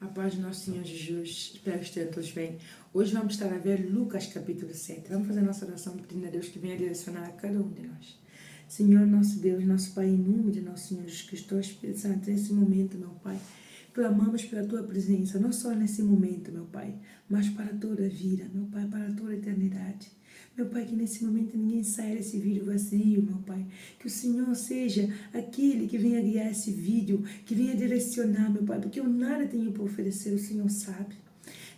A paz do nosso Senhor Jesus, espero que estejam todos bem. Hoje vamos estar a ver Lucas capítulo 7. Vamos fazer a nossa oração pedindo a Deus que venha direcionar a cada um de nós. Senhor, nosso Deus, nosso Pai, em nome de nosso Senhor Jesus Cristo, Espírito Santo, nesse momento, meu Pai, clamamos pela Tua presença, não só nesse momento, meu Pai, mas para toda a vida, meu Pai, para toda a eternidade. Meu Pai, que nesse momento ninguém saia desse vídeo vazio, meu Pai. Que o Senhor seja aquele que venha guiar esse vídeo, que venha direcionar, meu Pai, porque eu nada tenho para oferecer, o Senhor sabe.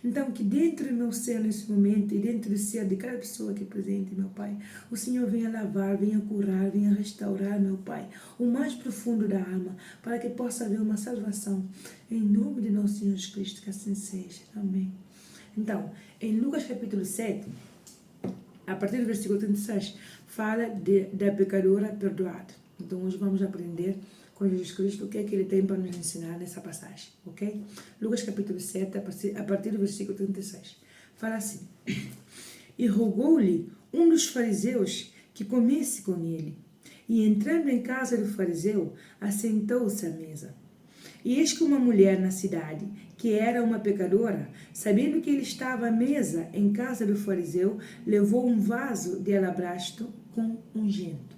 Então, que dentro do meu ser nesse momento e dentro do ser de cada pessoa aqui presente, meu Pai, o Senhor venha lavar, venha curar, venha restaurar, meu Pai, o mais profundo da alma, para que possa haver uma salvação. Em nome de nosso Senhor Jesus Cristo, que assim seja. Amém. Então, em Lucas capítulo 7, a partir do versículo 36, fala da pecadora perdoada. Então, hoje vamos aprender com Jesus Cristo o que é que Ele tem para nos ensinar nessa passagem, ok? Lucas capítulo 7, a partir do versículo 36. Fala assim: E rogou-lhe um dos fariseus que comesse com ele. E entrando em casa do fariseu, assentou-se à mesa. E eis que uma mulher na cidade, que era uma pecadora, sabendo que ele estava à mesa em casa do fariseu, levou um vaso de alabastro com ungento.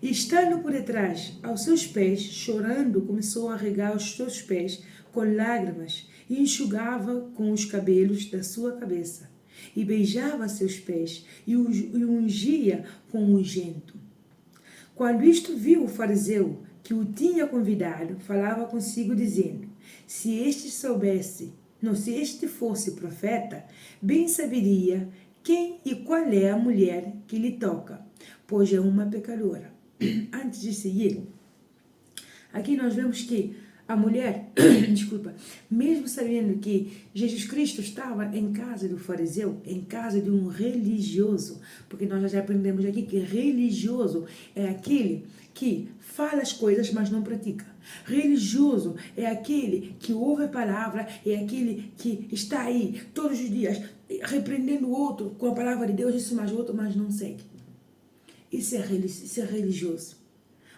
E estando por detrás aos seus pés, chorando, começou a regar os seus pés com lágrimas e enxugava com os cabelos da sua cabeça. E beijava seus pés e ungia com ungento. Quando isto viu o fariseu, que o tinha convidado, falava consigo dizendo: se este fosse profeta, bem saberia quem e qual é a mulher que lhe toca, pois é uma pecadora. Antes de seguir, aqui nós vemos que a mulher, mesmo sabendo que Jesus Cristo estava em casa do fariseu, em casa de um religioso, porque nós já aprendemos aqui que religioso é aquele que fala as coisas, mas não pratica. Religioso é aquele que ouve a palavra, é aquele que está aí todos os dias repreendendo o outro com a palavra de Deus, isso mais outro, mas não segue. Isso é religioso.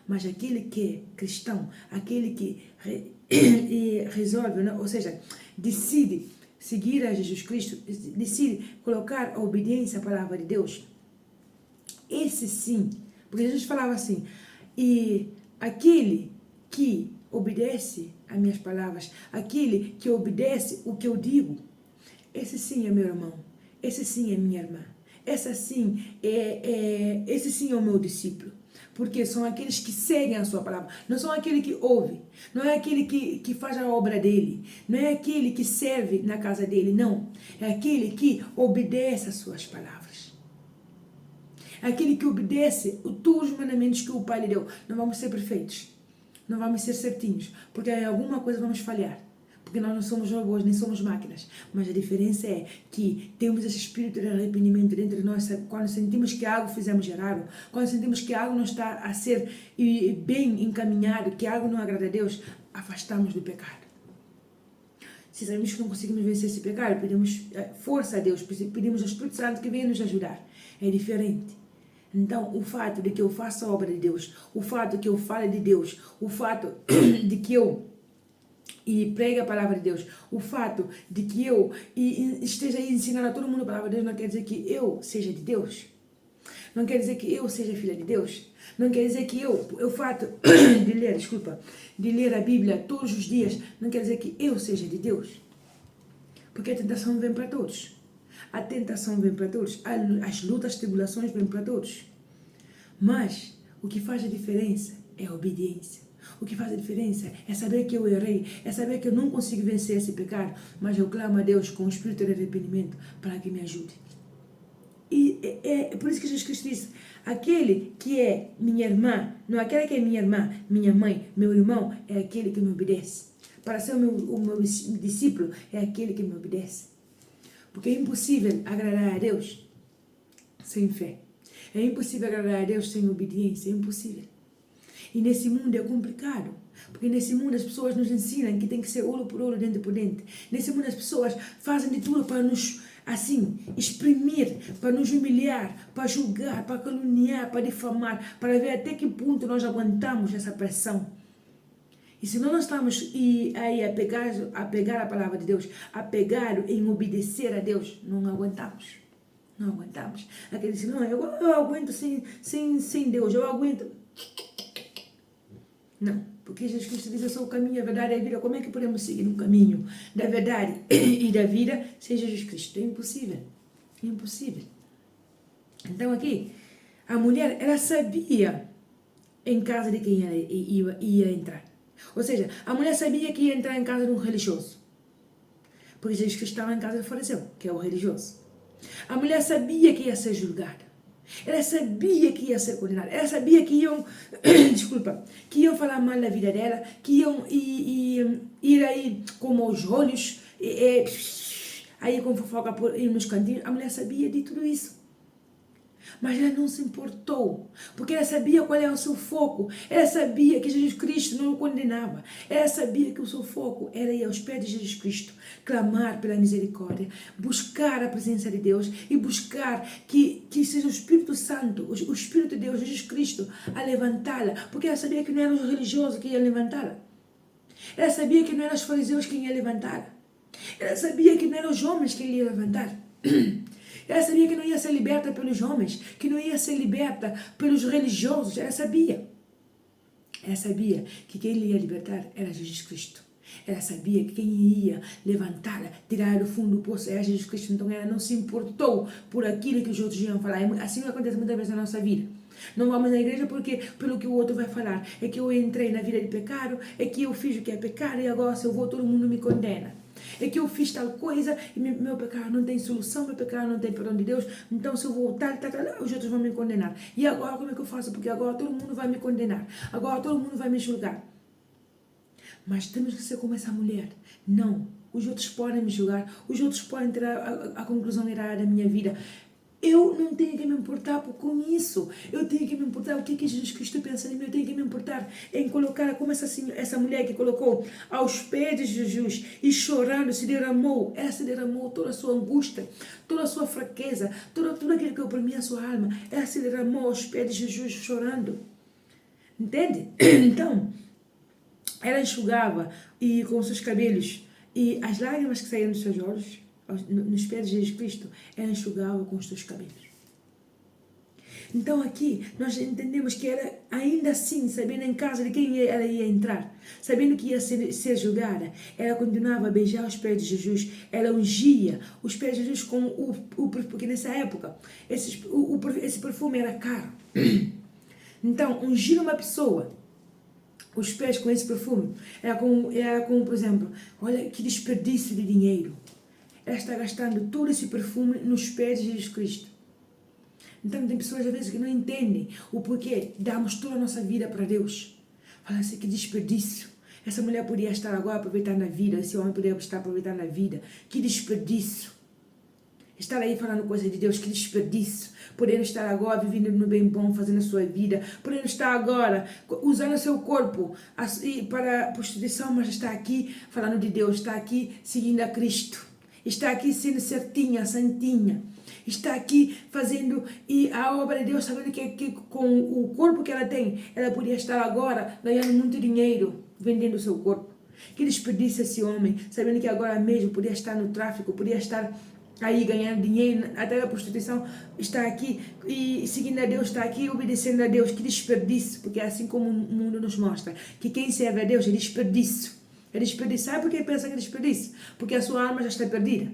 Mas aquele que é cristão, aquele que resolve, ou seja, decide seguir a Jesus Cristo, decide colocar a obediência à palavra de Deus, esse sim, porque Jesus falava assim: e aquele que obedece às minhas palavras, aquele que obedece o que eu digo, esse sim é meu irmão, esse sim é minha irmã, esse sim é o meu discípulo. Porque são aqueles que seguem a sua palavra, não são aquele que ouve, não é aquele que faz a obra dele, não é aquele que serve na casa dele, não. É aquele que obedece às suas palavras. É aquele que obedece todos os mandamentos que o Pai lhe deu. Não vamos ser perfeitos, não vamos ser certinhos, porque em alguma coisa vamos falhar. Porque nós não somos robôs, nem somos máquinas. Mas a diferença é que temos esse espírito de arrependimento dentro de nós. Quando sentimos que algo fizemos errado, quando sentimos que algo não está a ser bem encaminhado, que algo não agrada a Deus, afastamos do pecado. Se sabemos que não conseguimos vencer esse pecado, pedimos força a Deus, pedimos ao Espírito Santo que venha nos ajudar. É diferente. Então, o fato de que eu faça a obra de Deus, o fato de que eu fale de Deus, o fato de que eu pregue a palavra de Deus, o fato de que eu esteja aí ensinando a todo mundo a palavra de Deus, não quer dizer que eu seja de Deus. Não quer dizer que eu seja filha de Deus. Não quer dizer que o fato de ler a Bíblia todos os dias, não quer dizer que eu seja de Deus. Porque a tentação vem para todos. A tentação vem para todos. As lutas, as tribulações vêm para todos. Mas o que faz a diferença é a obediência. O que faz a diferença é saber que eu errei, é saber que eu não consigo vencer esse pecado, mas eu clamo a Deus com o espírito de arrependimento para que me ajude. E é por isso que Jesus Cristo disse: aquele que é minha irmã, não aquela que é minha irmã, minha mãe, meu irmão, é aquele que me obedece. Para ser o meu discípulo, é aquele que me obedece. Porque é impossível agradar a Deus sem fé. É impossível agradar a Deus sem obediência, é impossível. E nesse mundo é complicado, porque nesse mundo as pessoas nos ensinam que tem que ser olho por olho, dente por dente. Nesse mundo as pessoas fazem de tudo para nos, assim, exprimir, para nos humilhar, para julgar, para caluniar, para difamar, para ver até que ponto nós aguentamos essa pressão. E se nós não estamos aí a pegar a palavra de Deus, a pegar em obedecer a Deus, não aguentamos. Não aguentamos. Aquele diz, não, eu aguento sem Deus, eu aguento. Não, porque Jesus Cristo diz, eu sou o caminho, a verdade e a vida. Como é que podemos seguir um caminho da verdade e da vida sem Jesus Cristo? É impossível. É impossível. Então aqui, a mulher, ela sabia em casa de quem ela ia entrar. Ou seja, a mulher sabia que ia entrar em casa de um religioso. Porque Jesus Cristo estava em casa do fariseu, que é o religioso. A mulher sabia que ia ser julgada. Ela sabia que ia ser condenada. Ela sabia que iam, desculpa, que iam falar mal da vida dela, que iam ir aí como os olhos, aí com fofoca nos cantinhos. A mulher sabia de tudo isso. Mas ela não se importou, porque ela sabia qual era o seu foco. Ela sabia que Jesus Cristo não o condenava. Ela sabia que o seu foco era ir aos pés de Jesus Cristo, clamar pela misericórdia, buscar a presença de Deus e buscar que seja o Espírito Santo, o Espírito de Deus, Jesus Cristo, a levantá-la, porque ela sabia que não eram os religiosos que iam levantá-la. Ela sabia que não eram os fariseus que iam levantá-la. Ela sabia que não eram os homens que iam levantar. Ela sabia que não ia ser liberta pelos homens, que não ia ser liberta pelos religiosos. Ela sabia. Ela sabia que quem lhe ia libertar era Jesus Cristo. Ela sabia que quem ia levantá-la, tirar do fundo do poço era Jesus Cristo. Então ela não se importou por aquilo que os outros iam falar. Assim acontece muitas vezes na nossa vida. Não vamos na igreja porque pelo que o outro vai falar. É que eu entrei na vida de pecado, é que eu fiz o que é pecado e agora se eu vou todo mundo me condena. É que eu fiz tal coisa e meu pecado não tem solução, meu pecado não tem perdão de Deus, então se eu voltar, os outros vão me condenar. E agora como é que eu faço? Porque agora todo mundo vai me condenar, agora todo mundo vai me julgar. Mas temos que ser como essa mulher. Não, os outros podem me julgar, os outros podem ter a conclusão errada da minha vida. Eu não tenho que me importar com isso. Eu tenho que me importar o que Jesus Cristo pensa de mim. Eu tenho que me importar em colocar como essa mulher que colocou aos pés de Jesus e chorando, se derramou. Ela se derramou toda a sua angústia, toda a sua fraqueza, tudo aquilo que oprimia a sua alma. Ela se derramou aos pés de Jesus chorando. Entende? Então, ela enxugava e com seus cabelos e as lágrimas que saíam dos seus olhos, nos pés de Jesus Cristo, ela enxugava com os seus cabelos. Então aqui nós entendemos que ela, ainda assim, sabendo em casa de quem ela ia entrar, sabendo que ia ser julgada, ela continuava a beijar os pés de Jesus, ela ungia os pés de Jesus com porque nessa época esse perfume era caro. Então, ungir uma pessoa os pés com esse perfume era como, por exemplo, olha que desperdício de dinheiro. Ela está gastando todo esse perfume nos pés de Jesus Cristo. Então tem pessoas às vezes que não entendem o porquê damos toda a nossa vida para Deus. Falam assim, que desperdício. Essa mulher podia estar agora aproveitando a vida, esse homem podia estar aproveitando a vida. Que desperdício. Estar aí falando coisa de Deus, que desperdício. Podendo estar agora vivendo no bem bom, fazendo a sua vida. Podendo estar agora usando o seu corpo para a prostituição, mas está aqui falando de Deus, está aqui seguindo a Cristo. Está aqui sendo certinha, santinha. Está aqui fazendo a obra de Deus, sabendo que com o corpo que ela tem, ela podia estar agora ganhando muito dinheiro, vendendo o seu corpo. Que desperdício esse homem, sabendo que agora mesmo podia estar no tráfico, podia estar aí ganhando dinheiro, até a prostituição, está aqui e seguindo a Deus, está aqui obedecendo a Deus. Que desperdício, porque é assim como o mundo nos mostra, que quem serve a Deus é desperdício. É desperdício. Sabe por que pensa que é desperdício? Porque a sua alma já está perdida.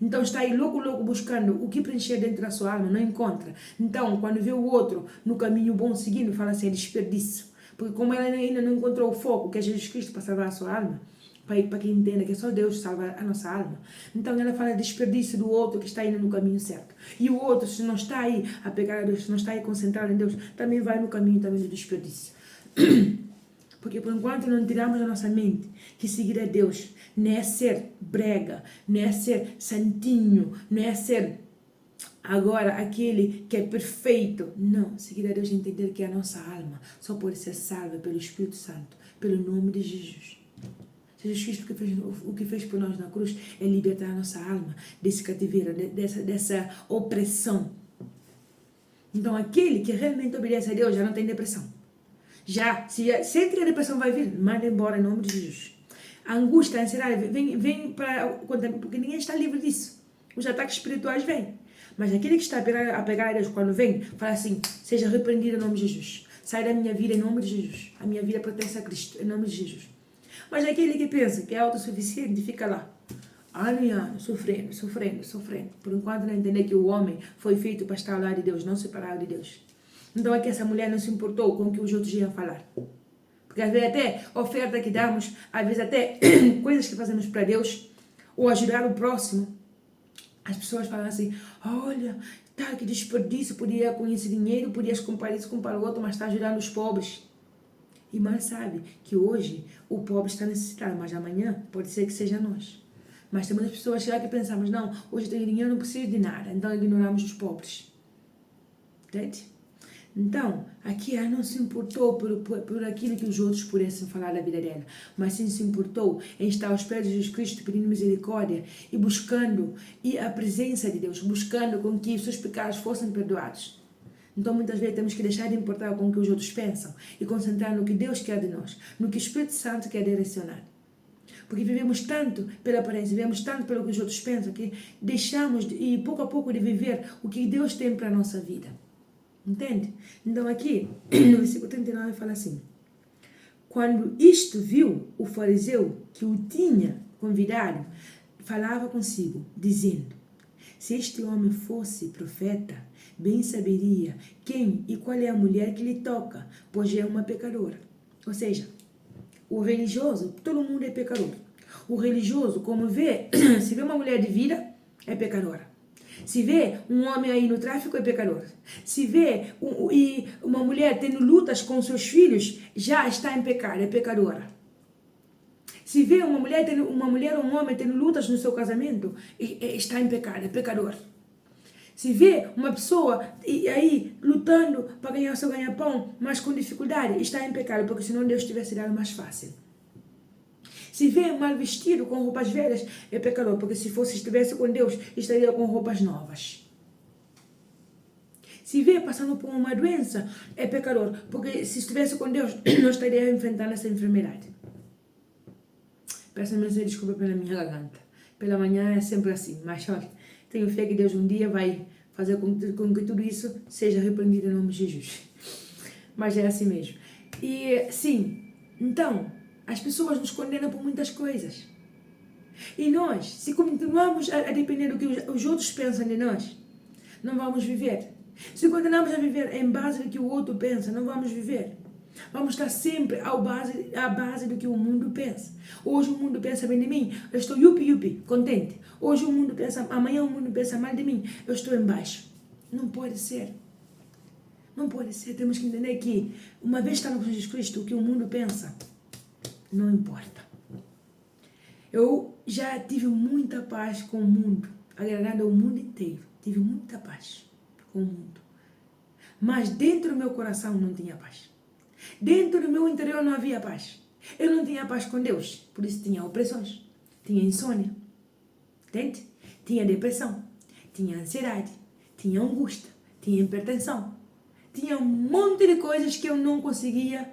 Então está aí louco buscando o que preencher dentro da sua alma, não encontra. Então, quando vê o outro no caminho bom seguindo, fala assim, é desperdício. Porque como ela ainda não encontrou o foco, que é Jesus Cristo para salvar a sua alma, para que entenda que é só Deus salva a nossa alma. Então ela fala desperdício do outro que está indo no caminho certo. E o outro, se não está aí a pegar a Deus, se não está aí concentrado em Deus, também vai no caminho também do desperdício. Porque por enquanto não tiramos da nossa mente que seguir a Deus não é ser brega, não é ser santinho, não é ser agora aquele que é perfeito. Não, seguir a Deus é entender que a nossa alma só pode ser salva pelo Espírito Santo, pelo nome de Jesus. Jesus Cristo o que fez por nós na cruz é libertar a nossa alma desse cativeiro, dessa opressão. Então aquele que realmente obedece a Deus já não tem depressão. Já, se sente que a depressão vai vir, manda embora em nome de Jesus. A angústia, a ansiedade, vem para... Porque ninguém está livre disso. Os ataques espirituais vêm. Mas aquele que está a pegar a Deus, quando vem, fala assim, seja repreendido em nome de Jesus. Sai da minha vida em nome de Jesus. A minha vida pertence a Cristo, em nome de Jesus. Mas aquele que pensa que é autossuficiente, fica lá. Ano e ano, sofrendo. Por enquanto não entender que o homem foi feito para estar ao lado de Deus, não separado de Deus. Então é que essa mulher não se importou com o que os outros iam falar. Porque às vezes até oferta que damos, às vezes até coisas que fazemos para Deus, ou ajudar o próximo, as pessoas falam assim, olha, tá, que desperdício, podia com esse dinheiro, podias comprar isso, comprar o outro, mas está ajudando os pobres. E mal sabe que hoje o pobre está necessitado, mas amanhã pode ser que seja nós. Mas temos as pessoas que pensamos, não, hoje eu tenho dinheiro, não preciso de nada, então ignoramos os pobres. Entende? Então, aqui ela não se importou por aquilo que os outros pudessem falar da vida dela, mas sim se importou em estar aos pés de Jesus Cristo pedindo misericórdia e buscando a presença de Deus, buscando com que os seus pecados fossem perdoados. Então, muitas vezes temos que deixar de importar com o que os outros pensam e concentrar no que Deus quer de nós, no que o Espírito Santo quer direcionar. Porque vivemos tanto pela aparência, vivemos tanto pelo que os outros pensam, que deixamos, e pouco a pouco, de viver o que Deus tem para a nossa vida. Entende? Então aqui, no versículo 39 fala assim, quando isto viu, o fariseu que o tinha convidado, falava consigo, dizendo, se este homem fosse profeta, bem saberia quem e qual é a mulher que lhe toca, pois é uma pecadora. Ou seja, o religioso, todo mundo é pecador. O religioso, como vê, se vê uma mulher de vida, é pecadora. Se vê um homem aí no tráfico, é pecador. Se vê uma mulher tendo lutas com seus filhos, já está em pecado, é pecadora. Se vê uma mulher ou um homem tendo lutas no seu casamento, está em pecado, é pecador. Se vê uma pessoa aí lutando para ganhar o seu ganha-pão, mas com dificuldade, está em pecado, porque senão Deus tivesse dado mais fácil. Se vê mal vestido, com roupas velhas, é pecador, porque se estivesse com Deus, estaria com roupas novas. Se vê passando por uma doença, é pecador, porque se estivesse com Deus, não estaria enfrentando essa enfermidade. Peço-me desculpa pela minha garganta. Pela manhã é sempre assim, mas olha, tenho fé que Deus um dia vai fazer com que tudo isso seja repreendido em nome de Jesus. Mas é assim mesmo. E sim, então, as pessoas nos condenam por muitas coisas. E nós, se continuarmos a depender do que os outros pensam de nós, não vamos viver. Se continuarmos a viver em base do que o outro pensa, não vamos viver. Vamos estar sempre à base do que o mundo pensa. Hoje o mundo pensa bem de mim, eu estou yupi, contente. Hoje o mundo pensa, amanhã o mundo pensa mal de mim, eu estou embaixo. Não pode ser. Não pode ser. Temos que entender que, uma vez estando com Jesus Cristo, o que o mundo pensa não importa. Eu já tive muita paz com o mundo, agradando ao mundo inteiro. Tive muita paz com o mundo. Mas dentro do meu coração não tinha paz. Dentro do meu interior não havia paz. Eu não tinha paz com Deus. Por isso tinha opressões. Tinha insônia. Entende? Tinha depressão. Tinha ansiedade. Tinha angústia. Tinha hipertensão. Tinha um monte de coisas que eu não conseguia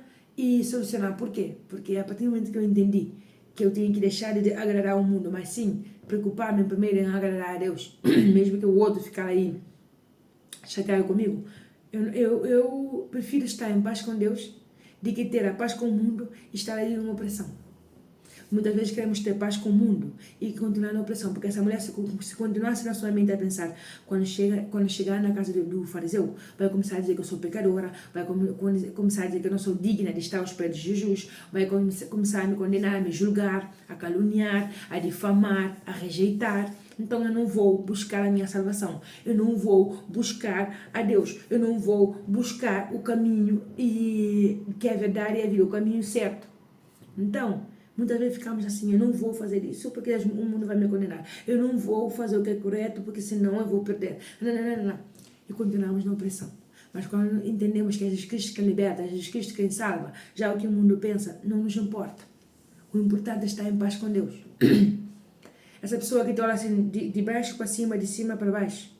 solucionar. Por quê? Porque a partir do momento que eu entendi que eu tinha que deixar de agradar ao mundo, mas sim preocupar-me primeiro em agradar a Deus, mesmo que o outro ficar aí chateado comigo, eu prefiro estar em paz com Deus do que ter a paz com o mundo e estar aí em uma opressão. Muitas vezes queremos ter paz com o mundo e continuar na opressão, porque essa mulher, se continuasse na sua mente a pensar, quando chegar na casa do fariseu, vai começar a dizer que eu sou pecadora, vai começar a dizer que eu não sou digna de estar aos pés de Jesus, vai começar a me condenar, a me julgar, a caluniar, a difamar, a rejeitar. Então eu não vou buscar a minha salvação, eu não vou buscar a Deus, eu não vou buscar o caminho que é a verdade e a vida, o caminho certo. Então, muitas vezes ficamos assim, eu não vou fazer isso porque o mundo vai me condenar. Eu não vou fazer o que é correto porque senão eu vou perder. Não. E continuamos na opressão. Mas quando entendemos que é Jesus Cristo quem liberta, é Jesus Cristo quem salva, já o que o mundo pensa, não nos importa. O importante é estar em paz com Deus. Essa pessoa que te olha assim, de baixo para cima, de cima para baixo,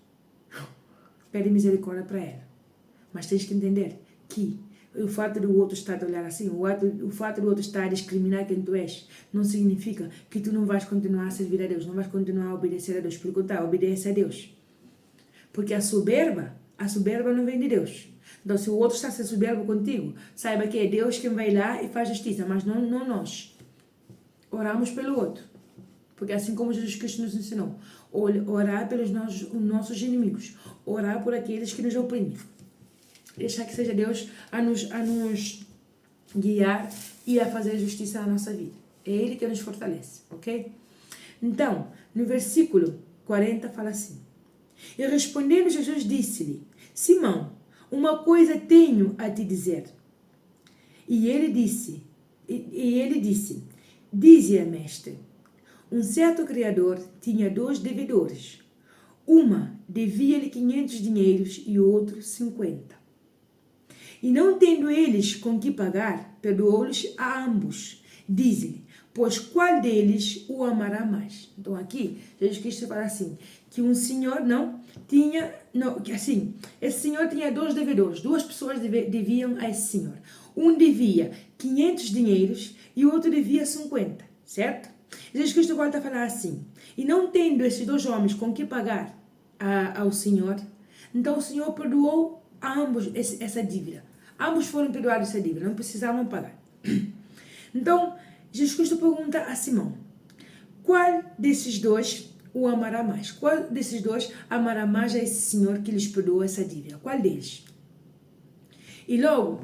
pede misericórdia para ela. Mas tens que entender que o fato do outro estar a olhar assim, o fato do outro estar a discriminar quem tu és, não significa que tu não vais continuar a servir a Deus, não vais continuar a obedecer a Deus. Pelo contrário, obedece a Deus. Porque a soberba não vem de Deus. Então, se o outro está a ser soberbo contigo, saiba que é Deus quem vai lá e faz justiça, mas não nós. Oramos pelo outro. Porque assim como Jesus Cristo nos ensinou, orar pelos nossos inimigos, orar por aqueles que nos oprimem. Deixar que seja Deus a nos guiar e a fazer justiça na nossa vida. É Ele que nos fortalece, ok? Então, no versículo 40 fala assim: E respondendo Jesus disse-lhe: Simão, uma coisa tenho a te dizer. E ele disse, dize-a, mestre. Um certo criador tinha 2 devedores. Uma devia-lhe 500 dinheiros e o outro 50. E não tendo eles com que pagar, perdoou-lhes a ambos. Diz-lhe, pois qual deles o amará mais? Então aqui, Jesus Cristo fala assim, que um senhor esse senhor tinha 2 devedores, 2 pessoas deviam a esse senhor. Um devia 500 dinheiros e o outro devia 50, certo? Jesus Cristo volta a falar assim, e não tendo esses 2 homens com que pagar ao senhor, então o senhor perdoou a ambos essa dívida. Ambos foram perdoados essa dívida, não precisavam pagar. Então, Jesus Cristo pergunta a Simão, qual desses 2 o amará mais? Qual desses 2 amará mais a esse senhor que lhes perdoou essa dívida? Qual deles? E logo,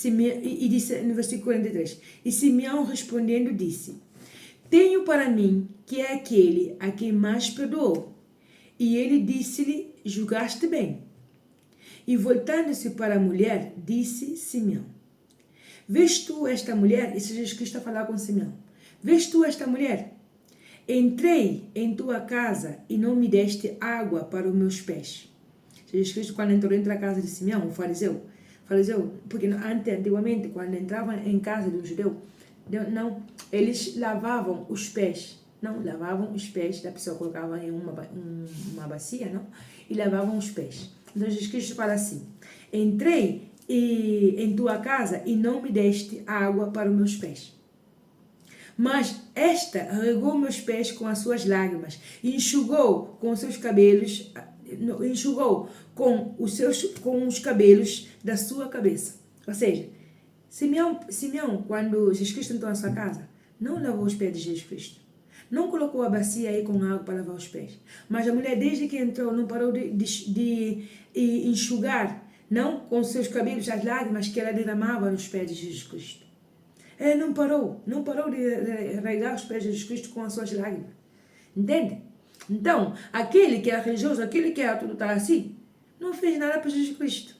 e disse no versículo 43, e Simeão respondendo disse, tenho para mim que é aquele a quem mais perdoou. E ele disse-lhe, julgaste bem. E voltando-se para a mulher, disse Simeão, vês tu esta mulher? Isso Jesus Cristo está a falar com Simeão. Vês tu esta mulher? Entrei em tua casa e não me deste água para os meus pés. Jesus Cristo, quando entrou dentro da casa de Simeão, o fariseu, porque antigamente, quando entravam em casa de um judeu, não, eles lavavam os pés. Não, lavavam os pés da pessoa, colocavam em uma bacia, não? E lavavam os pés. Então Jesus Cristo fala assim, entrei em tua casa e não me deste água para os meus pés. Mas esta regou meus pés com as suas lágrimas e enxugou com os seus cabelos, com os cabelos da sua cabeça. Ou seja, Simeão, quando Jesus Cristo entrou na sua casa, não lavou os pés de Jesus Cristo. Não colocou a bacia aí com água para lavar os pés. Mas a mulher, desde que entrou, não parou de enxugar, não com seus cabelos, as lágrimas que ela derramava nos pés de Jesus Cristo. Ela não parou de regar os pés de Jesus Cristo com as suas lágrimas. Entende? Então, aquele que era religioso, aquele que era tudo assim, não fez nada para Jesus Cristo.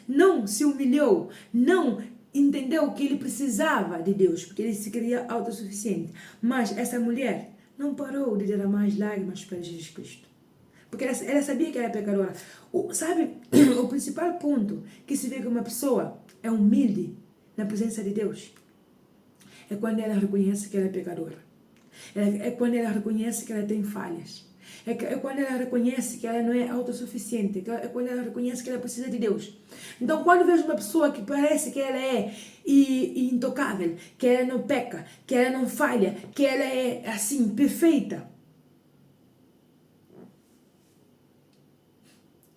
Não se humilhou, não entendeu que ele precisava de Deus, porque ele se queria autossuficiente. Mas essa mulher não parou de derramar as lágrimas para Jesus Cristo. Porque ela sabia que era pecadora. Sabe, o principal ponto que se vê que uma pessoa é humilde na presença de Deus é quando ela reconhece que ela é pecadora. É quando ela reconhece que ela tem falhas. É quando ela reconhece que ela não é autossuficiente. É quando ela reconhece que ela precisa de Deus. Então, quando vejo uma pessoa que parece que ela é intocável, que ela não peca, que ela não falha, que ela é, assim, perfeita.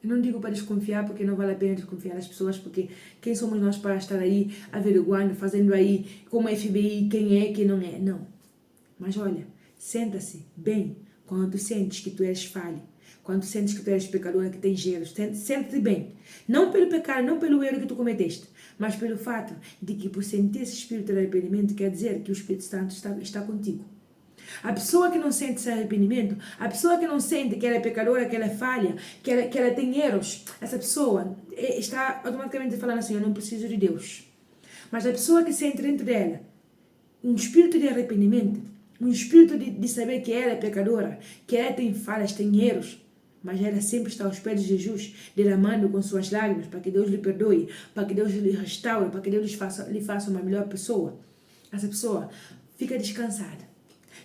Eu não digo para desconfiar, porque não vale a pena desconfiar das pessoas, porque quem somos nós para estar aí averiguando, fazendo aí como FBI, quem é, quem não é. Não. Mas olha, senta-se bem quando tu sentes que tu és falho, quando tu sentes que tu és pecadora, que tens erros, sente-te bem. Não pelo pecado, não pelo erro que tu cometeste, mas pelo fato de que por sentir esse espírito de arrependimento quer dizer que o Espírito Santo está contigo. A pessoa que não sente esse arrependimento, a pessoa que não sente que ela é pecadora, que ela é falha, que ela tem erros, essa pessoa está automaticamente falando assim, eu não preciso de Deus. Mas a pessoa que sente dentro dela um espírito de arrependimento, um espírito de saber que ela é pecadora, que ela tem falhas, tem erros, mas ela sempre está aos pés de Jesus, derramando com suas lágrimas para que Deus lhe perdoe, para que Deus lhe restaure, para que Deus lhe faça uma melhor pessoa. Essa pessoa fica descansada.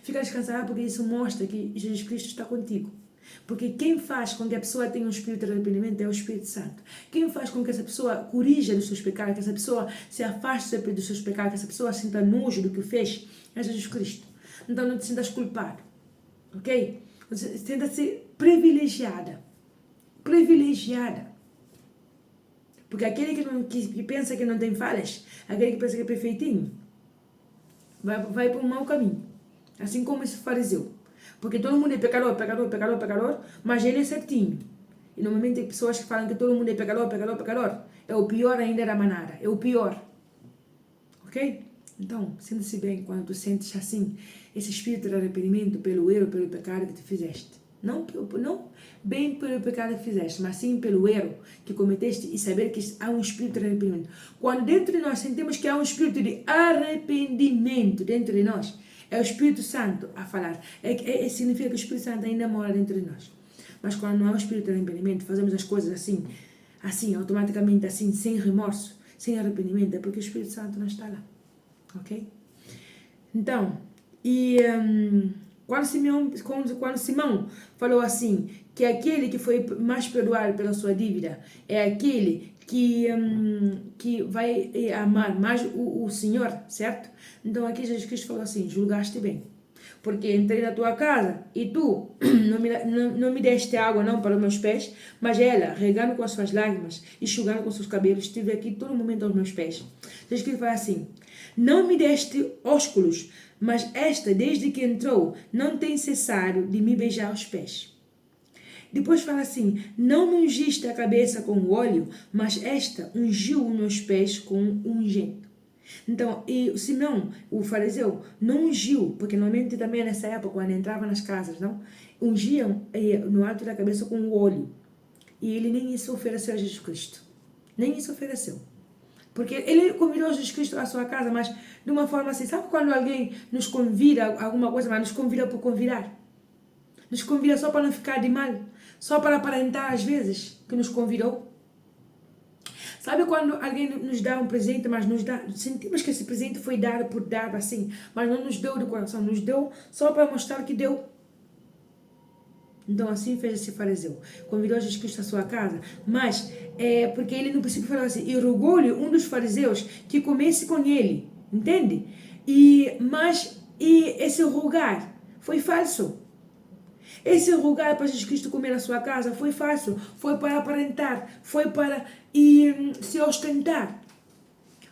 Fica descansada porque isso mostra que Jesus Cristo está contigo. Porque quem faz com que a pessoa tenha um espírito de arrependimento é o Espírito Santo. Quem faz com que essa pessoa corrija dos seus pecados, que essa pessoa se afaste dos seus pecados, que essa pessoa sinta nojo do que fez, é Jesus Cristo. Então não te sintas culpado, ok? Sinta-se privilegiada. Privilegiada. Porque aquele que pensa que não tem falhas, aquele que pensa que é perfeitinho, vai para um mau caminho. Assim como esse fariseu. Porque todo mundo é pecador, pecador, pecador, pecador, mas ele é certinho. E normalmente tem pessoas que falam que todo mundo é pecador, pecador, pecador. É o pior ainda da manada. É o pior. Ok? Então, sinta-se bem quando tu sentes assim, esse espírito de arrependimento pelo erro, pelo pecado que tu fizeste. Não bem pelo pecado que fizeste, mas sim pelo erro que cometeste e saber que há um espírito de arrependimento. Quando dentro de nós sentimos que há um espírito de arrependimento dentro de nós, é o Espírito Santo a falar. Significa que o Espírito Santo ainda mora dentro de nós. Mas quando não há o espírito de arrependimento, fazemos as coisas assim, automaticamente, assim, sem remorso, sem arrependimento, é porque o Espírito Santo não está lá. Ok? Então, quando Simão falou assim, que aquele que foi mais perdoado pela sua dívida é aquele que vai amar mais o Senhor, certo? Então aqui Jesus Cristo falou assim, julgaste bem. Porque entrei na tua casa e tu não me deste água não para os meus pés, mas ela, regando com as suas lágrimas, enxugando com seus cabelos, estive aqui todo momento aos meus pés. Jesus Cristo fala assim, não me deste ósculos, mas esta, desde que entrou, não tem cessado de me beijar os pés. Depois fala assim, não me ungiste a cabeça com óleo, mas esta ungiu os meus pés com ungente. Então, e o Simão, o fariseu, não ungiu, porque normalmente também nessa época, quando entrava nas casas, não, ungiam no alto da cabeça com óleo. E ele nem isso ofereceu a Jesus Cristo. Nem isso ofereceu. Porque ele convidou Jesus Cristo à sua casa, mas de uma forma assim, sabe quando alguém nos convida a alguma coisa, mas nos convida por convidar? Nos convida só para não ficar de mal, só para aparentar às vezes que nos convidou. Sabe quando alguém nos dá um presente, mas sentimos que esse presente foi dado por dado assim, mas não nos deu de coração, nos deu só para mostrar que deu. Então assim fez esse fariseu, convidou Jesus Cristo à sua casa, mas porque ele no princípio falou assim, e rogou-lhe um dos fariseus que comesse com ele, entende? E esse rogar foi falso. Esse rogar para Jesus Cristo comer na sua casa foi falso, foi para aparentar, foi para se ostentar.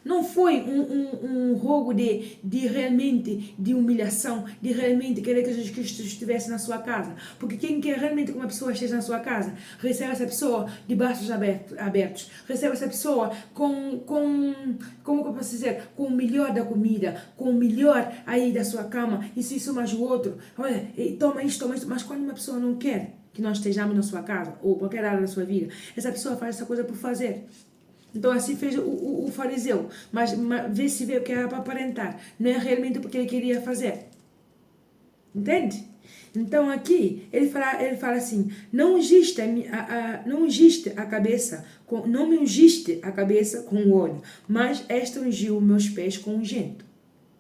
Não foi um rogo de realmente de humilhação, de realmente querer que Jesus Cristo estivesse na sua casa. Porque quem quer realmente que uma pessoa esteja na sua casa, recebe essa pessoa de braços abertos, recebe essa pessoa como que eu posso dizer, com o melhor da comida, com o melhor aí da sua cama, isso mais o outro. Olha, toma isso, mas quando uma pessoa não quer que nós estejamos na sua casa, ou qualquer área da sua vida, essa pessoa faz essa coisa por fazer. Então assim fez o fariseu, mas vê o que era para aparentar, não é realmente porque ele queria fazer. Entende? Então aqui ele fala assim, não me ungiste a cabeça com óleo, mas esta ungiu os meus pés com ungento.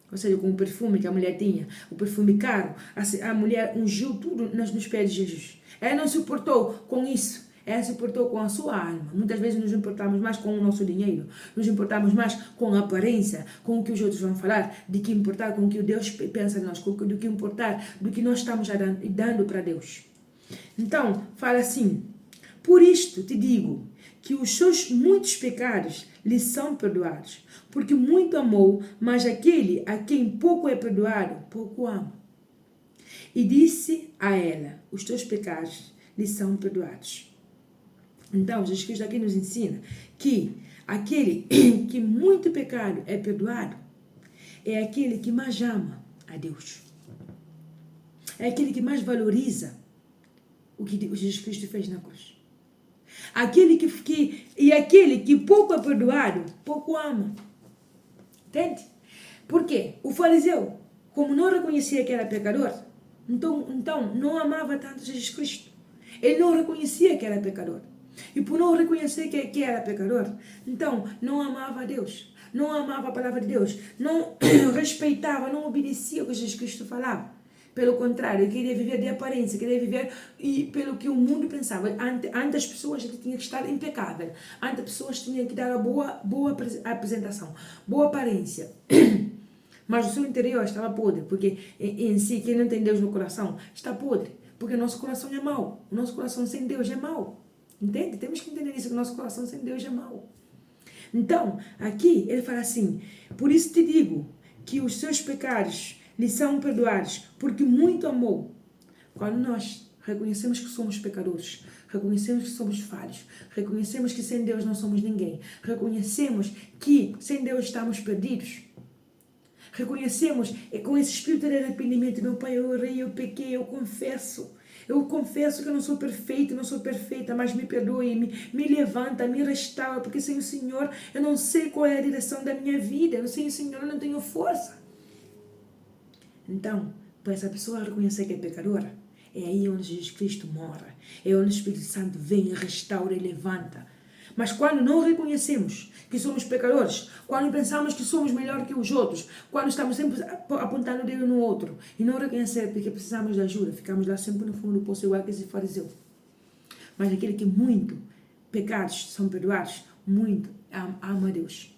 Ou seja, com o perfume que a mulher tinha, o perfume caro, a mulher ungiu tudo nos pés de Jesus. Ela não se importou com isso. Ela se importou com a sua alma. Muitas vezes nos importamos mais com o nosso dinheiro, nos importamos mais com a aparência, com o que os outros vão falar, do que importar com o que Deus pensa de nós, do que importar do que nós estamos dando para Deus. Então, fala assim, por isto te digo que os seus muitos pecados lhe são perdoados, porque muito amou, mas aquele a quem pouco é perdoado, pouco ama. E disse a ela, os teus pecados lhe são perdoados. Então, Jesus Cristo aqui nos ensina que aquele que muito pecado é perdoado é aquele que mais ama a Deus. É aquele que mais valoriza o que Jesus Cristo fez na cruz. Aquele que pouco é perdoado, pouco ama. Entende? Por quê? O fariseu, como não reconhecia que era pecador, então não amava tanto Jesus Cristo. Ele não reconhecia que era pecador. E por não reconhecer que era pecador, então não amava a Deus, não amava a palavra de Deus, não respeitava, não obedecia o que Jesus Cristo falava. Pelo contrário, ele queria viver de aparência, queria viver e pelo que o mundo pensava. Antes as pessoas tinham que estar impecável, antes as pessoas tinham que dar a boa apresentação, boa aparência. Mas o seu interior estava podre, porque em si, quem não tem Deus no coração, está podre, porque o nosso coração é mau. O nosso coração sem Deus é mau. Entende? Temos que entender isso, que o nosso coração sem Deus é mau. Então, aqui ele fala assim: por isso te digo que os seus pecados lhe são perdoados, porque muito amou. Quando nós reconhecemos que somos pecadores, reconhecemos que somos falhos, reconhecemos que sem Deus não somos ninguém, reconhecemos que sem Deus estamos perdidos, reconhecemos com esse espírito de arrependimento: meu Pai, eu errei, eu pequei, eu confesso que eu não sou perfeito, não sou perfeita, mas me perdoe, me levanta, me restaura, porque sem o Senhor eu não sei qual é a direção da minha vida, sem o Senhor eu não tenho força. Então, para essa pessoa reconhecer que é pecadora, é aí onde Jesus Cristo mora, é onde o Espírito Santo vem, restaura e levanta. Mas quando não reconhecemos que somos pecadores, quando pensamos que somos melhor que os outros, quando estamos sempre apontando o dedo no outro e não reconhecer porque precisamos de ajuda, ficamos lá sempre no fundo do poço igual que esse fariseu. Mas aquele que muito pecados são perdoados, muito ama a Deus.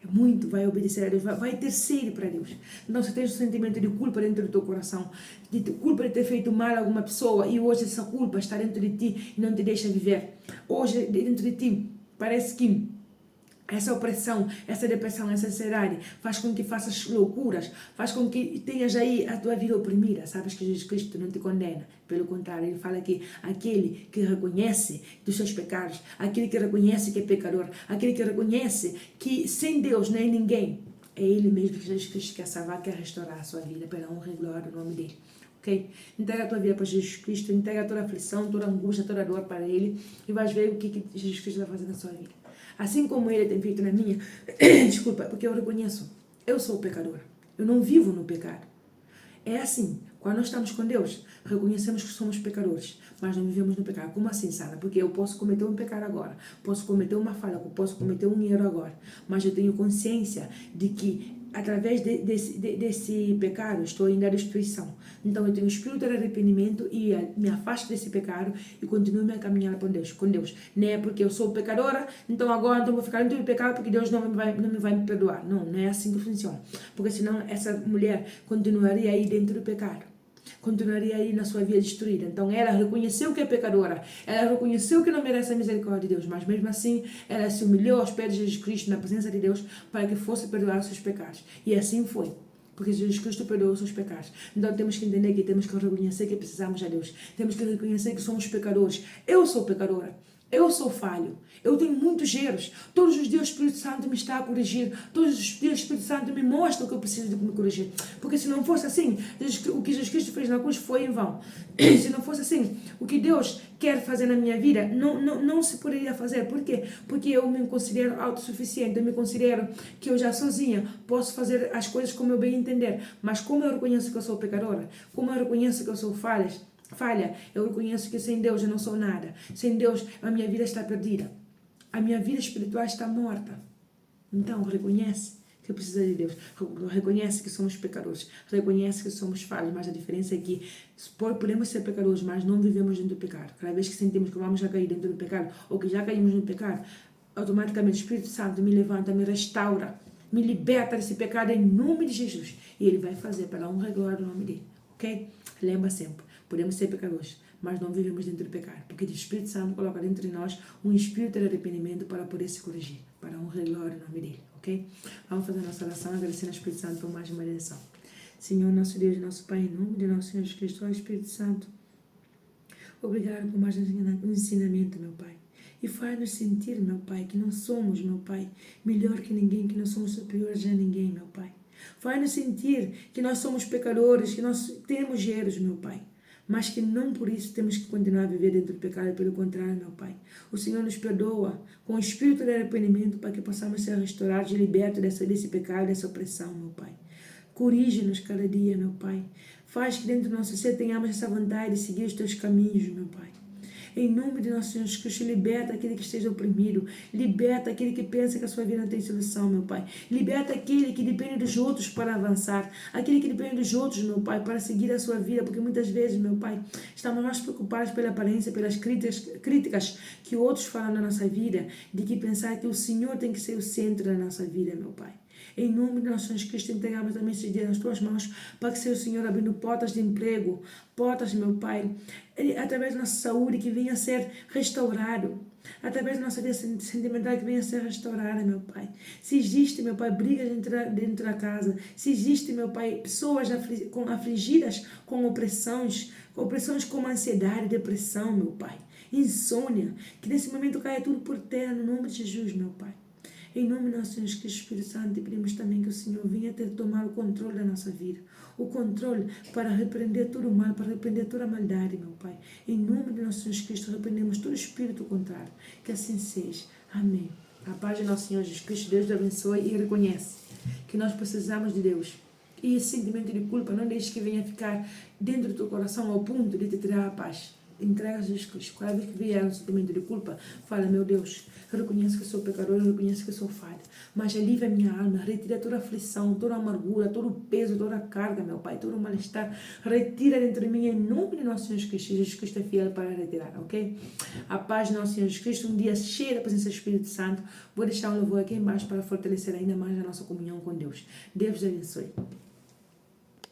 Muito vai obedecer a Deus, vai ter sede para Deus. Então, se tens um sentimento de culpa dentro do teu coração, de culpa de ter feito mal a alguma pessoa, e hoje essa culpa está dentro de ti e não te deixa viver. Hoje, dentro de ti, parece que essa opressão, essa depressão, essa ansiedade faz com que faças loucuras, faz com que tenhas aí a tua vida oprimida. Sabes que Jesus Cristo não te condena. Pelo contrário, ele fala que aquele que reconhece dos seus pecados, aquele que reconhece que é pecador, aquele que reconhece que sem Deus não é ninguém, é ele mesmo que Jesus Cristo quer salvar, quer restaurar a sua vida, pela honra e glória do nome dele. Ok? Entrega a tua vida para Jesus Cristo, entrega toda a aflição, toda a angústia, toda a dor para ele e vais ver o que Jesus Cristo vai fazer na sua vida. Assim como ele tem feito na minha, desculpa, porque eu reconheço, eu sou pecadora, eu não vivo no pecado. É assim, quando nós estamos com Deus, reconhecemos que somos pecadores, mas não vivemos no pecado. Como assim, Sara? Porque eu posso cometer um pecado agora, posso cometer uma falha, posso cometer um erro agora, mas eu tenho consciência de que através desse pecado estou indo à destruição. Então eu tenho o espírito de arrependimento e me afasto desse pecado e continuo minha caminhada com Deus. Não é porque eu sou pecadora, então agora vou ficar dentro do pecado porque Deus não me vai me perdoar. Não é assim que funciona. Porque senão essa mulher continuaria aí dentro do pecado. Continuaria aí na sua vida destruída. Então ela reconheceu que é pecadora, ela reconheceu que não merece a misericórdia de Deus, mas mesmo assim ela se humilhou aos pés de Jesus Cristo na presença de Deus para que fosse perdoar os seus pecados. E assim foi, porque Jesus Cristo perdoou os seus pecados. Então temos que entender que temos que reconhecer que precisamos de Deus, temos que reconhecer que somos pecadores. Eu sou pecadora, eu sou falho, eu tenho muitos erros. Todos os dias o Espírito Santo me está a corrigir. Todos os dias o Espírito Santo me mostra o que eu preciso de me corrigir. Porque se não fosse assim, o que Jesus Cristo fez na cruz foi em vão. Se não fosse assim, o que Deus quer fazer na minha vida não se poderia fazer. Por quê? Porque eu me considero autossuficiente. Eu me considero que eu já sozinha posso fazer as coisas como eu bem entender. Mas como eu reconheço que eu sou pecadora, como eu reconheço que eu sou falha, eu reconheço que sem Deus eu não sou nada. Sem Deus a minha vida está perdida. A minha vida espiritual está morta. Então reconhece que precisa de Deus. Reconhece que somos pecadores. Reconhece que somos falhos. Mas a diferença é que podemos ser pecadores, mas não vivemos dentro do pecado. Cada vez que sentimos que vamos já cair dentro do pecado, ou que já caímos no pecado, automaticamente o Espírito Santo me levanta, me restaura, me liberta desse pecado em nome de Jesus. E Ele vai fazer pela honra e glória do nome dele. Ok? Lembra sempre. Podemos ser pecadores, mas não vivemos dentro do pecado, porque o Espírito Santo coloca dentro de nós um espírito de arrependimento para poder se corrigir, para a honra e glória do nome dele, ok? Vamos fazer a nossa oração, agradecendo ao Espírito Santo por mais uma direção. Senhor, nosso Deus e nosso Pai, em nome de nosso Senhor Jesus Cristo, ó Espírito Santo, obrigado por mais um ensinamento, meu Pai. E faz-nos sentir, meu Pai, que não somos, meu Pai, melhor que ninguém, que não somos superiores a ninguém, meu Pai. Faz-nos sentir que nós somos pecadores, que nós temos erros, meu Pai. Mas que não por isso temos que continuar a viver dentro do pecado, pelo contrário, meu Pai. O Senhor nos perdoa com o espírito de arrependimento para que possamos ser restaurados e libertos desse pecado, dessa opressão, meu Pai. Corrige-nos cada dia, meu Pai. Faz que dentro do nosso ser tenhamos essa vontade de seguir os teus caminhos, meu Pai. Em nome de nosso Senhor Jesus Cristo, liberta aquele que esteja oprimido. Liberta aquele que pensa que a sua vida não tem solução, meu Pai. Liberta aquele que depende dos outros para avançar. Aquele que depende dos outros, meu Pai, para seguir a sua vida. Porque muitas vezes, meu Pai, estamos mais preocupados pela aparência, pelas críticas que outros falam na nossa vida, de que pensar que o Senhor tem que ser o centro da nossa vida, meu Pai. Em nome de nosso Senhor Jesus Cristo, entregamos também esse dia nas tuas mãos, para que seja o Senhor abrindo portas de emprego, portas, meu Pai, através da nossa saúde que venha a ser restaurado, através da nossa vida sentimental que venha a ser restaurada, meu Pai. Se existe, meu Pai, brigas dentro da casa, se existe, meu Pai, pessoas afligidas com opressões como ansiedade, depressão, meu Pai, insônia, que nesse momento caia tudo por terra, no nome de Jesus, meu Pai. Em nome de nosso Senhor Jesus Cristo, Espírito Santo, pedimos também que o Senhor venha ter tomar o controle da nossa vida. O controle para repreender todo o mal, para repreender toda a maldade, meu Pai. Em nome de nosso Senhor Jesus Cristo, repreendemos todo espírito contrário. Que assim seja. Amém. A paz de nosso Senhor Jesus Cristo, Deus te abençoe e reconhece que nós precisamos de Deus. E esse sentimento de culpa, não deixe que venha ficar dentro do teu coração ao ponto de te tirar a paz. Entrega a Jesus Cristo. Cada vez que vier um sentimento de culpa, fala, meu Deus, eu reconheço que sou pecador, eu reconheço que sou falha, mas alivia a minha alma, retira toda a aflição, toda a amargura, todo o peso, toda a carga, meu Pai, todo o mal-estar, retira dentro de mim em nome de nosso Senhor Jesus Cristo. Jesus Cristo é fiel para retirar, ok? A paz de nosso Senhor Jesus Cristo, um dia cheio da presença do Espírito Santo. Vou deixar um louvor aqui embaixo para fortalecer ainda mais a nossa comunhão com Deus. Deus te abençoe.